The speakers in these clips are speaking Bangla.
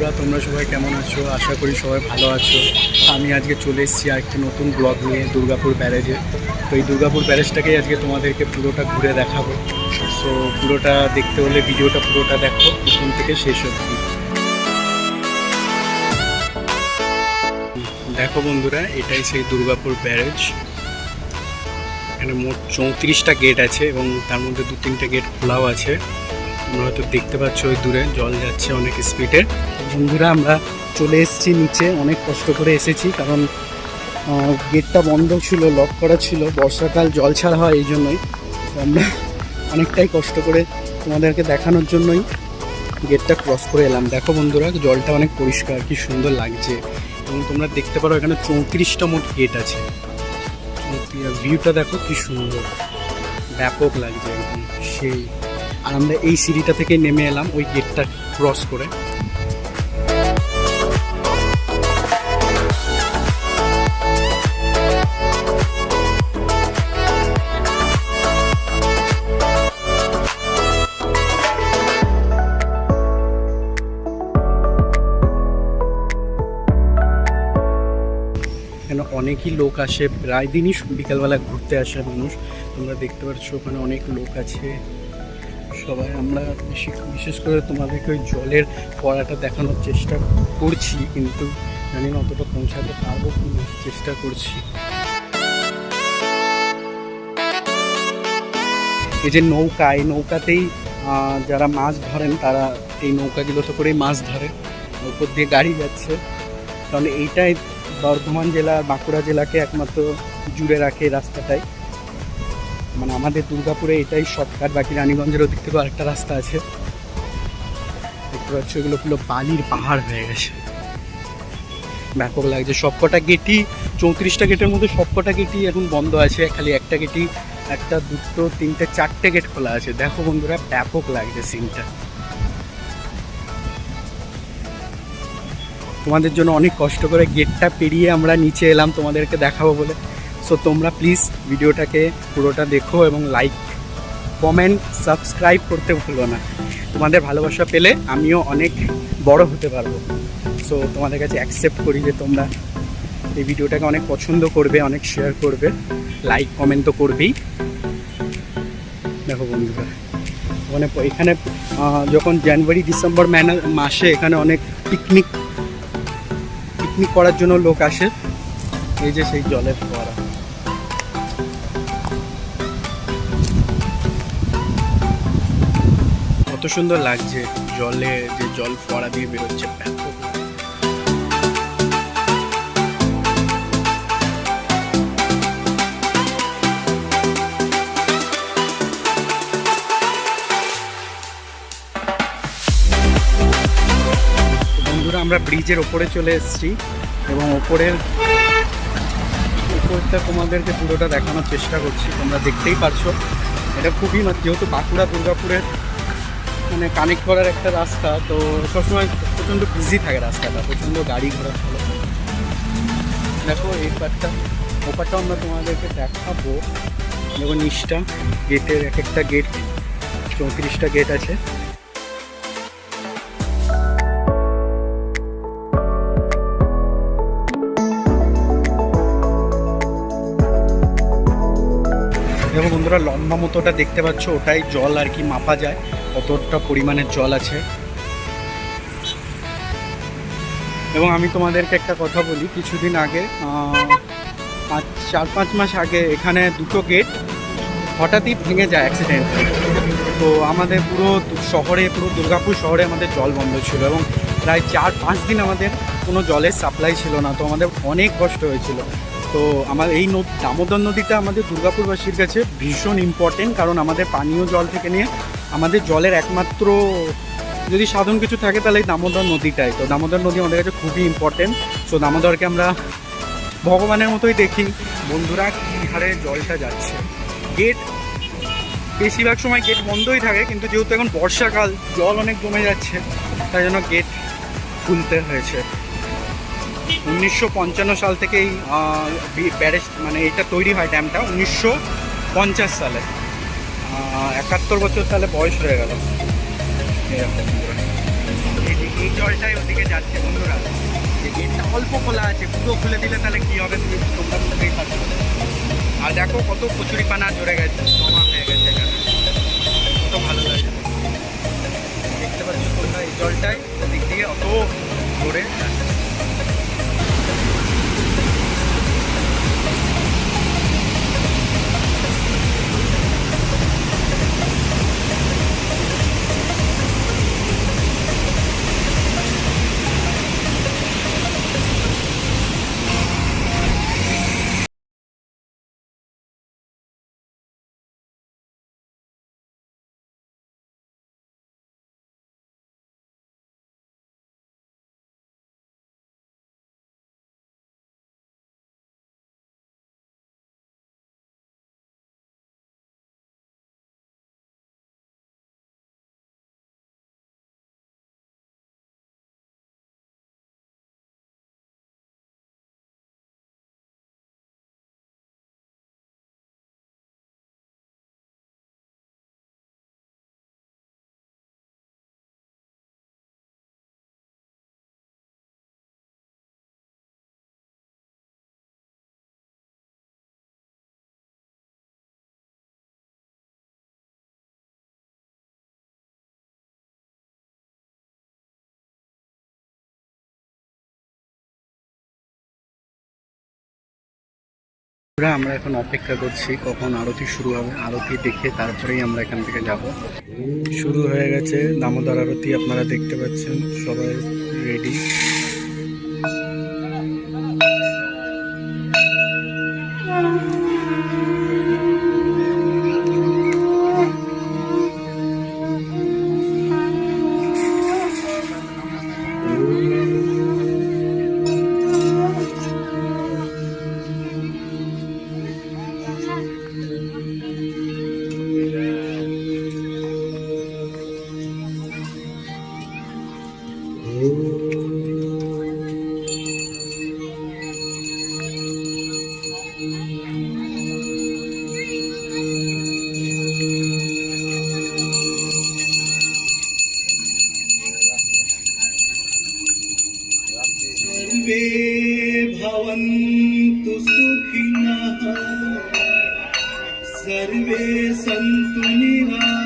বন্ধুরা, তোমরা সবাই কেমন আছো? আশা করি সবাই ভালো আছো। আমি আজকে চলে এসেছি আরেকটি নতুন ব্লগ নিয়ে দুর্গাপুর ব্যারেজে। তো এই দুর্গাপুর ব্যারেজটাকেই আজকে তোমাদেরকে পুরোটা ঘুরে দেখাবো। সো পুরোটা দেখতে হলে ভিডিওটা পুরোটা দেখো, প্রথম থেকে শেষ অবধি। দেখো বন্ধুরা, এটাই সেই দুর্গাপুর ব্যারেজ। এখানে মোট 34টা গেট আছে এবং তার মধ্যে 2-3টে গেট খোলাও আছে। তোমরা হয়তো দেখতে পাচ্ছ ওই দূরে জল যাচ্ছে অনেক স্পিডে। বন্ধুরা, আমরা চলে এসেছি নিচে, অনেক কষ্ট করে এসেছি কারণ গেটটা বন্ধ ছিল, লক করা ছিল। বর্ষাকাল জল ছাড়া হয়, এই জন্যই আমরা অনেকটাই কষ্ট করে তোমাদেরকে দেখানোর জন্যই গেটটা ক্রস করে এলাম। দেখো বন্ধুরা, জলটা অনেক পরিষ্কার, কি সুন্দর লাগছে। এবং তোমরা দেখতে পারো এখানে 34টা মোট গেট আছে। ভিউটা দেখো কি সুন্দর, ব্যাপক লাগছে একদম সেই। আর আমরা এই সিঁড়িটা থেকে নেমে এলাম ওই গেটটা ক্রস করে। এখানে অনেকই লোক আসে, প্রায় দিনই বিকালবেলা ঘুরতে আসে মানুষ। তোমরা দেখতে পাচ্ছ ওখানে অনেক লোক আছে সবাই। আমরা বিশেষ করে তোমাদেরকে ওই জলের ফোয়ারাটা দেখানোর চেষ্টা করছি, কিন্তু জানি না অতটা পৌঁছাতে পারবো কিনা, চেষ্টা করছি। এই যে নৌকা, এই নৌকাতেই যারা মাছ ধরেন তারা এই নৌকাগুলোতে করেই মাছ ধরে। উপর দিয়ে গাড়ি যাচ্ছে, কারণ এইটাই বর্ধমান জেলা আর বাঁকুড়া জেলাকে একমাত্র জুড়ে রাখে রাস্তাটাই। মানে আমাদের দুর্গাপুরে এটাই শর্টকাট, বাকি রানীগঞ্জের ওদিক থেকেও আরেকটা রাস্তা আছে। দেখতে পাচ্ছ এগুলো পুরো বালির পাহাড় হয়ে গেছে, ব্যাপক লাগছে। সবকটা গেটই 34টা গেটের মধ্যে সবকটা গেটই এখন বন্ধ আছে, খালি একটা গেটই, 1, 2, 3, 4টে গেট খোলা আছে। দেখো বন্ধুরা, ব্যাপক লাগছে সিনটা। তোমাদের জন্য অনেক কষ্ট করে গেটটা পেরিয়ে আমরা নিচে এলাম তোমাদেরকে দেখাবো বলে। সো তোমরা প্লিজ ভিডিওটাকে পুরোটা দেখো এবং লাইক, কমেন্ট, সাবস্ক্রাইব করতে ভুলো না। তোমাদের ভালোবাসা পেলে আমিও অনেক বড় হতে পারবো। সো তোমাদের কাছে অ্যাকসেপ্ট করি যে তোমরা এই ভিডিওটাকে অনেক পছন্দ করবে, অনেক শেয়ার করবে, লাইক কমেন্ট তো করবেই। দেখো বন্ধুরা, মানে এখানে যখন জানুয়ারি ডিসেম্বর মাসে এখানে অনেক পিকনিক করার জন্য লোক আসে। এই যে সেই জলের ফোয়ারা, কত সুন্দর লাগছে। জলে যে জল ফোয়ারা দিয়ে বেরোচ্ছে, ব্যাপক। বন্ধুরা, আমরা ব্রিজের ওপরে চলে এসেছি এবং উপরটা তোমাদেরকে পুরোটা দেখানোর চেষ্টা করছি। তোমরা দেখতেই পারছো, এটা খুবই, যেহেতু বাঁকুড়া দুর্গাপুরের মানে কানেক্ট করার একটা রাস্তা, তো সবসময় প্রচণ্ড বিজি থাকে রাস্তাটা, প্রচণ্ড গাড়ি ঘোড়া চলে। দেখো এই পারটা, ওপারটাও আমরা তোমাদেরকে দেখাবো। দেখো নিচটা গেটের, এক একটা গেট 34টা গেট আছে। দেখো বন্ধুরা, লম্বা মতোটা দেখতে পাচ্ছ, ওটাই জল আর কি, মাপা যায় কতটা পরিমাণের জল আছে। এবং আমি তোমাদেরকে একটা কথা বলি, কিছুদিন আগে 4-5 মাস আগে এখানে 2টো গেট হঠাৎই ভেঙে যায় অ্যাক্সিডেন্ট। তো আমাদের পুরো শহরে, পুরো দুর্গাপুর শহরে আমাদের জল বন্ধ ছিল এবং প্রায় 4-5 দিন আমাদের কোনো জলের সাপ্লাই ছিল না। তো আমাদের অনেক কষ্ট হয়েছিল। তো আমার এই দামোদর নদীটা আমাদের দুর্গাপুরবাসীর কাছে ভীষণ ইম্পর্টেন্ট, কারণ আমাদের পানীয় জল থেকে নিয়ে আমাদের জলের একমাত্র যদি সাধারণ কিছু থাকে তাহলে এই দামোদর নদীটাই। তো দামোদর নদী আমাদের কাছে খুবই ইম্পর্টেন্ট। সো দামোদরকে আমরা ভগবানের মতোই দেখি। বন্ধুরা, কী হারে জলটা যাচ্ছে। গেট বেশিরভাগ সময় গেট বন্ধই থাকে, কিন্তু যেহেতু এখন বর্ষাকাল জল অনেক কমে যাচ্ছে, তাই জন্য গেট খুলতে হয়েছে। 1955 সাল থেকেই ব্যারেজ, মানে এটা তৈরি হয় ড্যামটা 1950 সালে। 71 বছর তাহলে বয়স হয়ে গেল। এরকম এই জলটাই ওদিকে যাচ্ছে বন্ধুরা। যে গেটটা অল্প খোলা আছে, পুরো খুলে দিলে তাহলে কী হবে তোমরা বুঝতেই পারছো। আর দেখো কত কচুরিপানা জড়ে গেছে, জমা হয়ে গেছে এখানে, কত ভালো লাগে দেখতে পাচ্ছ তোমরা। এই জলটাই ওদিক দিয়ে অত জোরে যাচ্ছে। আমরা এখন অপেক্ষা করছি কখন আরতি শুরু হবে। আরতি দেখে তারপরেই আমরা এখান থেকে যাব। শুরু হয়ে গেছে দামোদর আরতি, আপনারা দেখতে পাচ্ছেন সবাই রেডি। सर्वे भवन्तु सुखिनः, सर्वे सन्तु निरामयाः,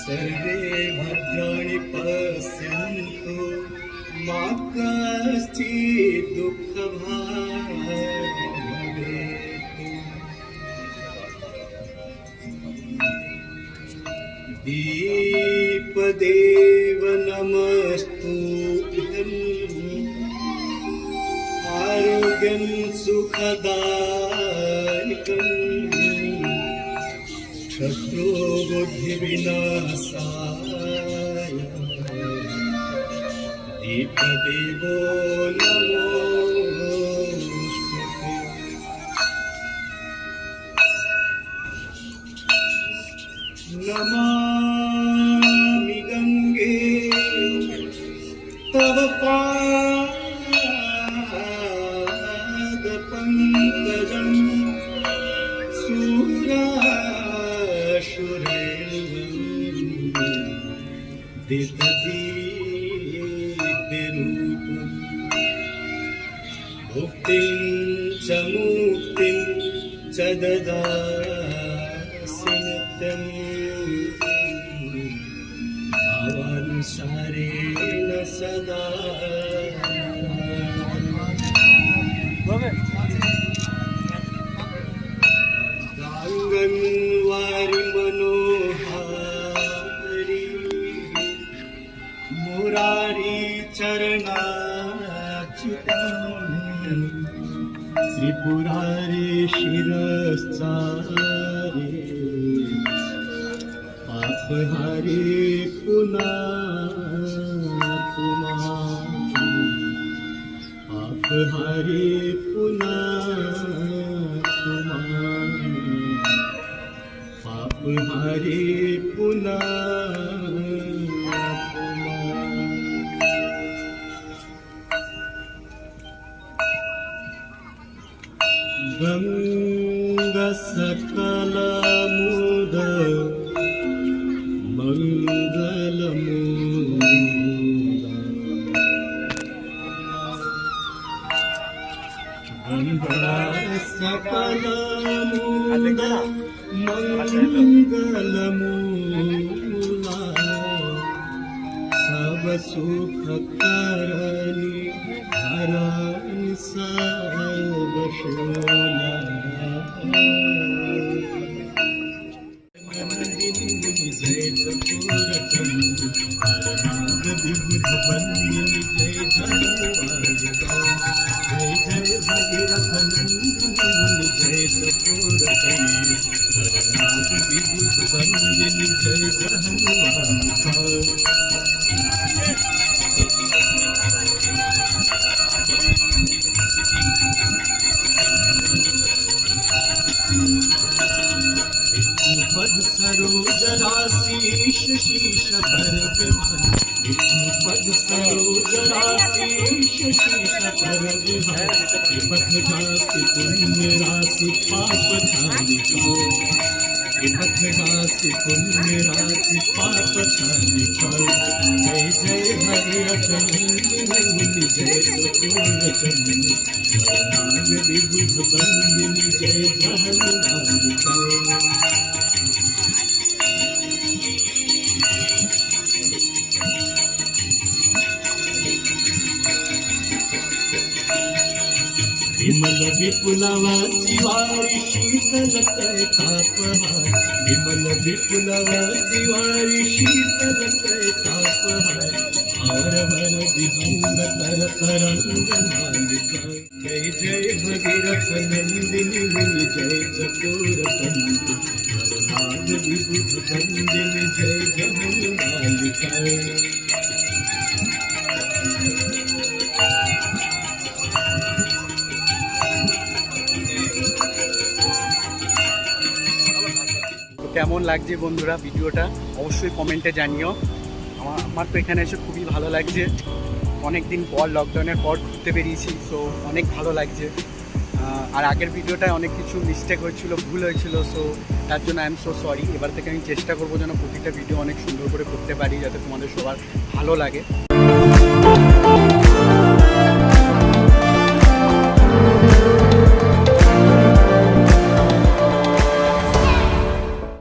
सर्वे भद्राणि पश्यन्तु मा कश्चित् दुःखभाग् भवेत्। दीपदेव नमस्तुभ्यं, आरोग्यं सुखदायकं, शत्रुबुद्धिविनाशाय दीपदेवो नमोस्तुते। नमामि गंगे तव पादपङ्कजं, सुरासुरेन्दुदितदीप्तिरूपं, भुक्तिं च मुक्तिं च ददासि नित्यम्, भावानुसारेण सदा। गाङ्गन्वारि मनोहारी, मुरारी चरणाच्युतम्, त्रिपुरारी शिरश्चारी, पापहारी पुनातुमा, पापहारी पुनातुमा, पापहारी पुनातुमा। गंगा सकल मुद सकलमूला मंगलमूला सब सुख करनी हरनि सब शोला जय चकोर चंद नाग विबुध बंदिनी जय जय जय भगीरथ नंदिनी जय चकोर चंद नाग विबुध बंदिनी जय जहनुमान पद सरोज राशि शीश पर विभन पद सरोज राशि शीश पर विभन पथ घासी पुण्य राशि पाप छालिका पथ घासी पुण्य राशि पाप छालिका जय जय भगीरथ नंदिनी जय चकोर चंदिनी नाग विबुध बंदिनी जय जहनुमालिका विमल विपुलवा शिवारि शीतल तापहार विमल विपुलवा शिवारि शीतल तापहार और वर विभंग कर तरंग मालिका जय जय भगीरथ नंदिनी जय चकोर चंद नाग विबुध बंदिनी जय जहनुमालिका কেমন লাগছে বন্ধুরা ভিডিওটা অবশ্যই কমেন্টে জানিও। আমার তো এখানে এসে খুবই ভালো লাগছে, অনেক দিন পর লকডাউনের পর ঘুরতে বেরিয়েছি, সো অনেক ভালো লাগছে। আর আগের ভিডিওটায় অনেক কিছু মিস্টেক হয়েছিল, ভুল হয়েছিল, সো তার জন্য আই এম সো সরি। এবার থেকে আমি চেষ্টা করবো যেন প্রতিটা ভিডিও অনেক সুন্দর করে করতে পারি, যাতে তোমাদের সবার ভালো লাগে।